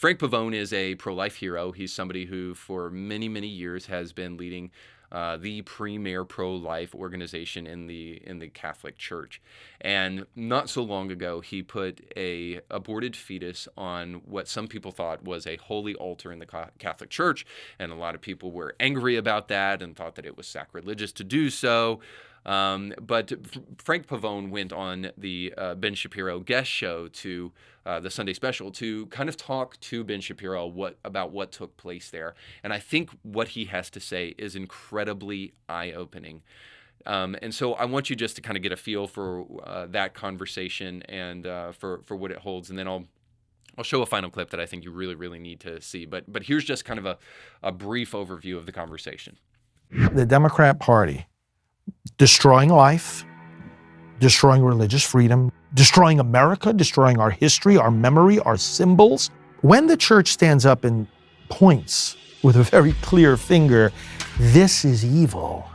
Frank Pavone is a pro-life hero. He's somebody who for many, many years has been leading the premier pro-life organization in the Catholic Church. And not so long ago, he put a aborted fetus on what some people thought was a holy altar in the Catholic Church, and a lot of people were angry about that and thought that it was sacrilegious to do so. But Frank Pavone went on the Ben Shapiro guest show to the Sunday Special to kind of talk to Ben Shapiro about what took place there. And I think what he has to say is incredibly eye-opening. And so I want you just to kind of get a feel for that conversation and for what it holds. And then I'll show a final clip that I think you really, really need to see. But here's just kind of a brief overview of the conversation. The Democrat Party destroying life, destroying religious freedom, destroying America, destroying our history, our memory, our symbols. When the church stands up and points with a very clear finger, this is evil,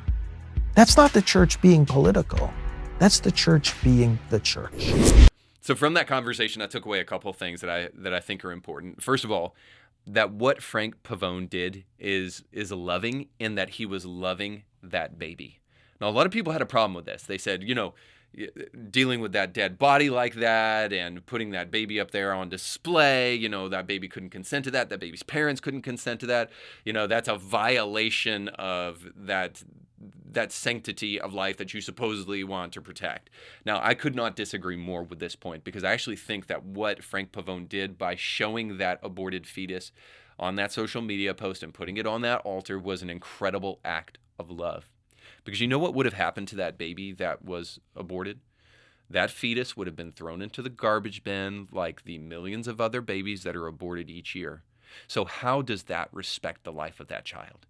that's not the church being political. That's the church being the church. So from that conversation, I took away a couple of things that I think are important. First of all, that what Frank Pavone did is loving, in that he was loving that baby. Now, a lot of people had a problem with this. They said, dealing with that dead body like that and putting that baby up there on display, that baby couldn't consent to that. That baby's parents couldn't consent to that. That's a violation of that sanctity of life that you supposedly want to protect. Now, I could not disagree more with this point, because I actually think that what Frank Pavone did by showing that aborted fetus on that social media post and putting it on that altar was an incredible act of love. Because you know what would have happened to that baby that was aborted? That fetus would have been thrown into the garbage bin like the millions of other babies that are aborted each year. So how does that respect the life of that child?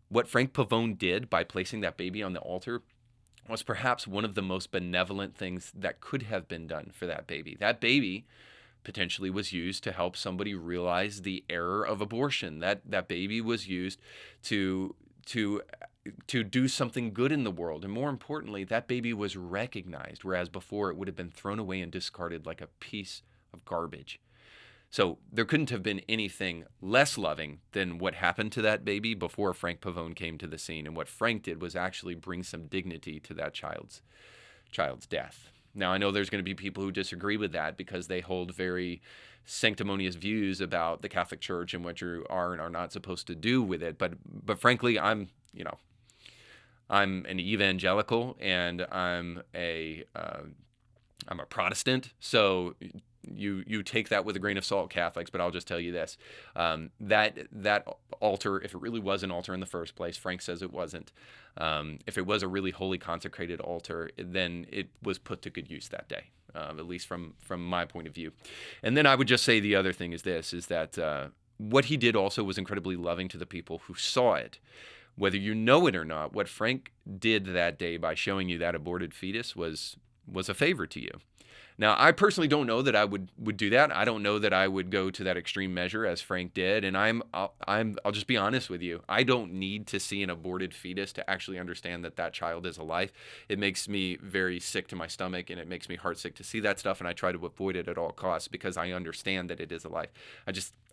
What Frank Pavone did by placing that baby on the altar was perhaps one of the most benevolent things that could have been done for that baby. That baby potentially was used to help somebody realize the error of abortion. That baby was used to do something good in the world. And more importantly, that baby was recognized, whereas before it would have been thrown away and discarded like a piece of garbage. So there couldn't have been anything less loving than what happened to that baby before Frank Pavone came to the scene. And what Frank did was actually bring some dignity to that child's death. Now, I know there's going to be people who disagree with that because they hold very sanctimonious views about the Catholic Church and what you are and are not supposed to do with it. But frankly, I'm an evangelical, and I'm a Protestant. So you take that with a grain of salt, Catholics, but I'll just tell you this. That altar, if it really was an altar in the first place, Frank says it wasn't. If it was a really holy consecrated altar, then it was put to good use that day, at least from my point of view. And then I would just say the other thing is that what he did also was incredibly loving to the people who saw it. Whether you know it or not, what Frank did that day by showing you that aborted fetus was a favor to you. Now, I personally don't know that I would do that. I don't know that I would go to that extreme measure as Frank did. And I'll just be honest with you. I don't need to see an aborted fetus to actually understand that child is alive. It makes me very sick to my stomach, and it makes me heartsick to see that stuff. And I try to avoid it at all costs because I understand that it is alive.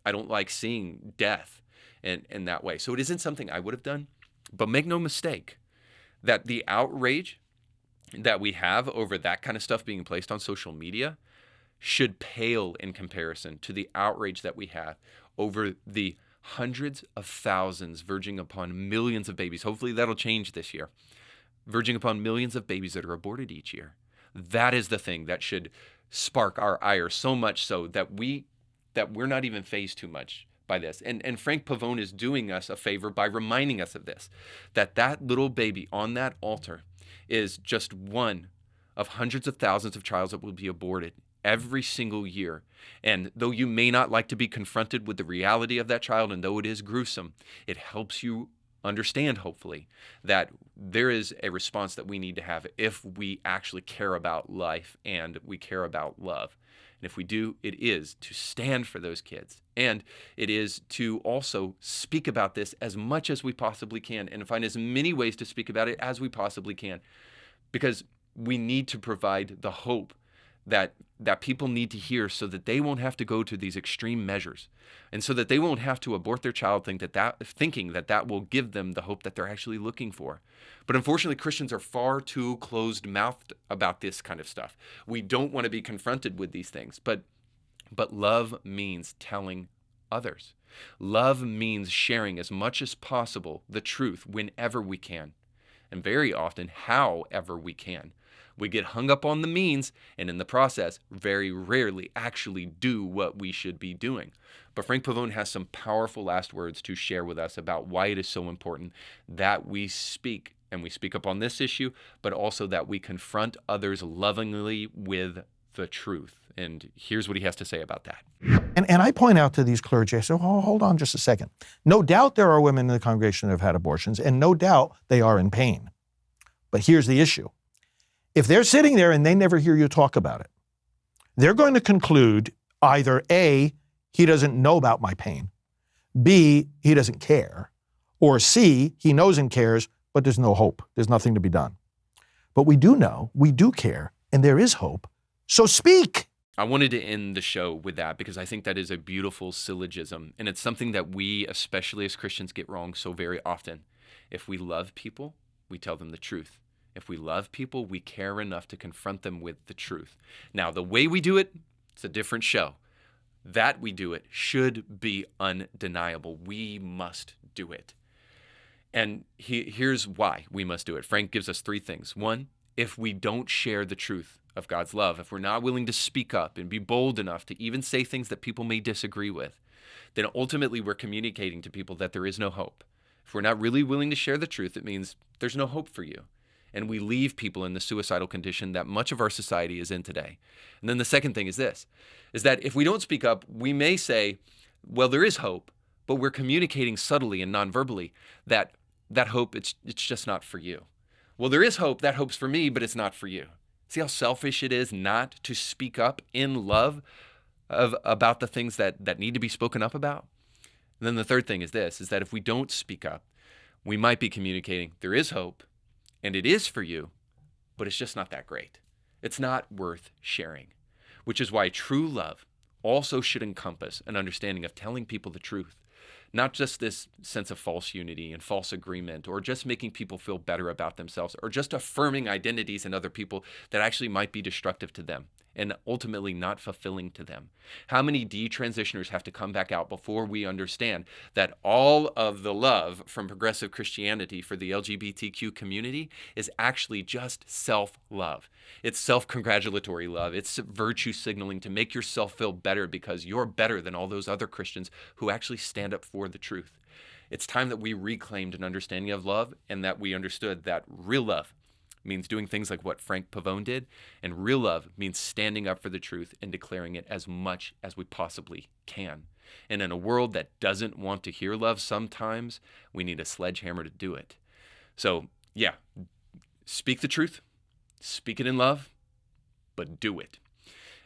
I don't like seeing death in that way. So it isn't something I would have done. But make no mistake that the outrage that we have over that kind of stuff being placed on social media should pale in comparison to the outrage that we have over the hundreds of thousands, verging upon millions of babies. Hopefully that'll change this year. Verging upon millions of babies that are aborted each year. That is the thing that should spark our ire so much so that we're not even fazed too much by this. And Frank Pavone is doing us a favor by reminding us of this, that little baby on that altar is just one of hundreds of thousands of children that will be aborted every single year. And though you may not like to be confronted with the reality of that child, and though it is gruesome, it helps you understand, hopefully, that there is a response that we need to have if we actually care about life and we care about love. And if we do, it is to stand for those kids. And it is to also speak about this as much as we possibly can and find as many ways to speak about it as we possibly can. Because we need to provide the hope that people need to hear so that they won't have to go to these extreme measures, and so that they won't have to abort their child thinking that will give them the hope that they're actually looking for. But unfortunately, Christians are far too closed-mouthed about this kind of stuff. We don't want to be confronted with these things, but love means telling others. Love means sharing as much as possible the truth whenever we can, and very often however we can. We get hung up on the means, and in the process, very rarely actually do what we should be doing. But Frank Pavone has some powerful last words to share with us about why it is so important that we speak, and we speak up on this issue, but also that we confront others lovingly with the truth. And here's what he has to say about that. And I point out to these clergy, I say, oh, hold on just a second. No doubt there are women in the congregation that have had abortions, and no doubt they are in pain. But here's the issue. If they're sitting there and they never hear you talk about it, they're going to conclude either A, he doesn't know about my pain, B, he doesn't care, or C, he knows and cares, but there's no hope. There's nothing to be done. But we do know, we do care, and there is hope. So speak. I wanted to end the show with that because I think that is a beautiful syllogism, and it's something that we, especially as Christians, get wrong so very often. If we love people, we tell them the truth. If we love people, we care enough to confront them with the truth. Now, the way we do it, it's a different show. That we do it should be undeniable. We must do it. And here's why we must do it. Frank gives us 3 things. 1, if we don't share the truth of God's love, if we're not willing to speak up and be bold enough to even say things that people may disagree with, then ultimately we're communicating to people that there is no hope. If we're not really willing to share the truth, it means there's no hope for you. And we leave people in the suicidal condition that much of our society is in today. And then the second thing is this, is that if we don't speak up, we may say, well, there is hope, but we're communicating subtly and non-verbally that hope, it's just not for you. Well, there is hope, that hope's for me, but it's not for you. See how selfish it is not to speak up in love about the things that need to be spoken up about? And then the third thing is this, is that if we don't speak up, we might be communicating there is hope, and it is for you, but it's just not that great. It's not worth sharing, which is why true love also should encompass an understanding of telling people the truth, not just this sense of false unity and false agreement, or just making people feel better about themselves, or just affirming identities in other people that actually might be destructive to them and ultimately not fulfilling to them. How many detransitioners have to come back out before we understand that all of the love from progressive Christianity for the LGBTQ community is actually just self-love? It's self-congratulatory love. It's virtue signaling to make yourself feel better because you're better than all those other Christians who actually stand up for the truth. It's time that we reclaimed an understanding of love and that we understood that real love means doing things like what Frank Pavone did, and real love means standing up for the truth and declaring it as much as we possibly can. And in a world that doesn't want to hear love sometimes, we need a sledgehammer to do it. So, yeah, speak the truth, speak it in love, but do it.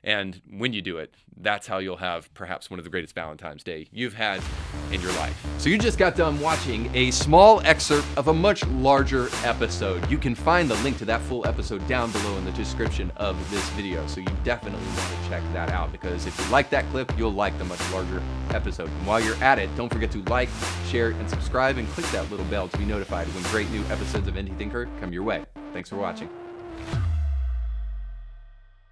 And when you do it, that's how you'll have perhaps one of the greatest Valentine's Day you've had in your life. So you just got done watching a small excerpt of a much larger episode. You can find the link to that full episode down below in the description of this video. So you definitely want to check that out, because if you like that clip, you'll like the much larger episode. And while you're at it, don't forget to like, share, and subscribe, and click that little bell to be notified when great new episodes of Indie Thinker come your way. Thanks for watching.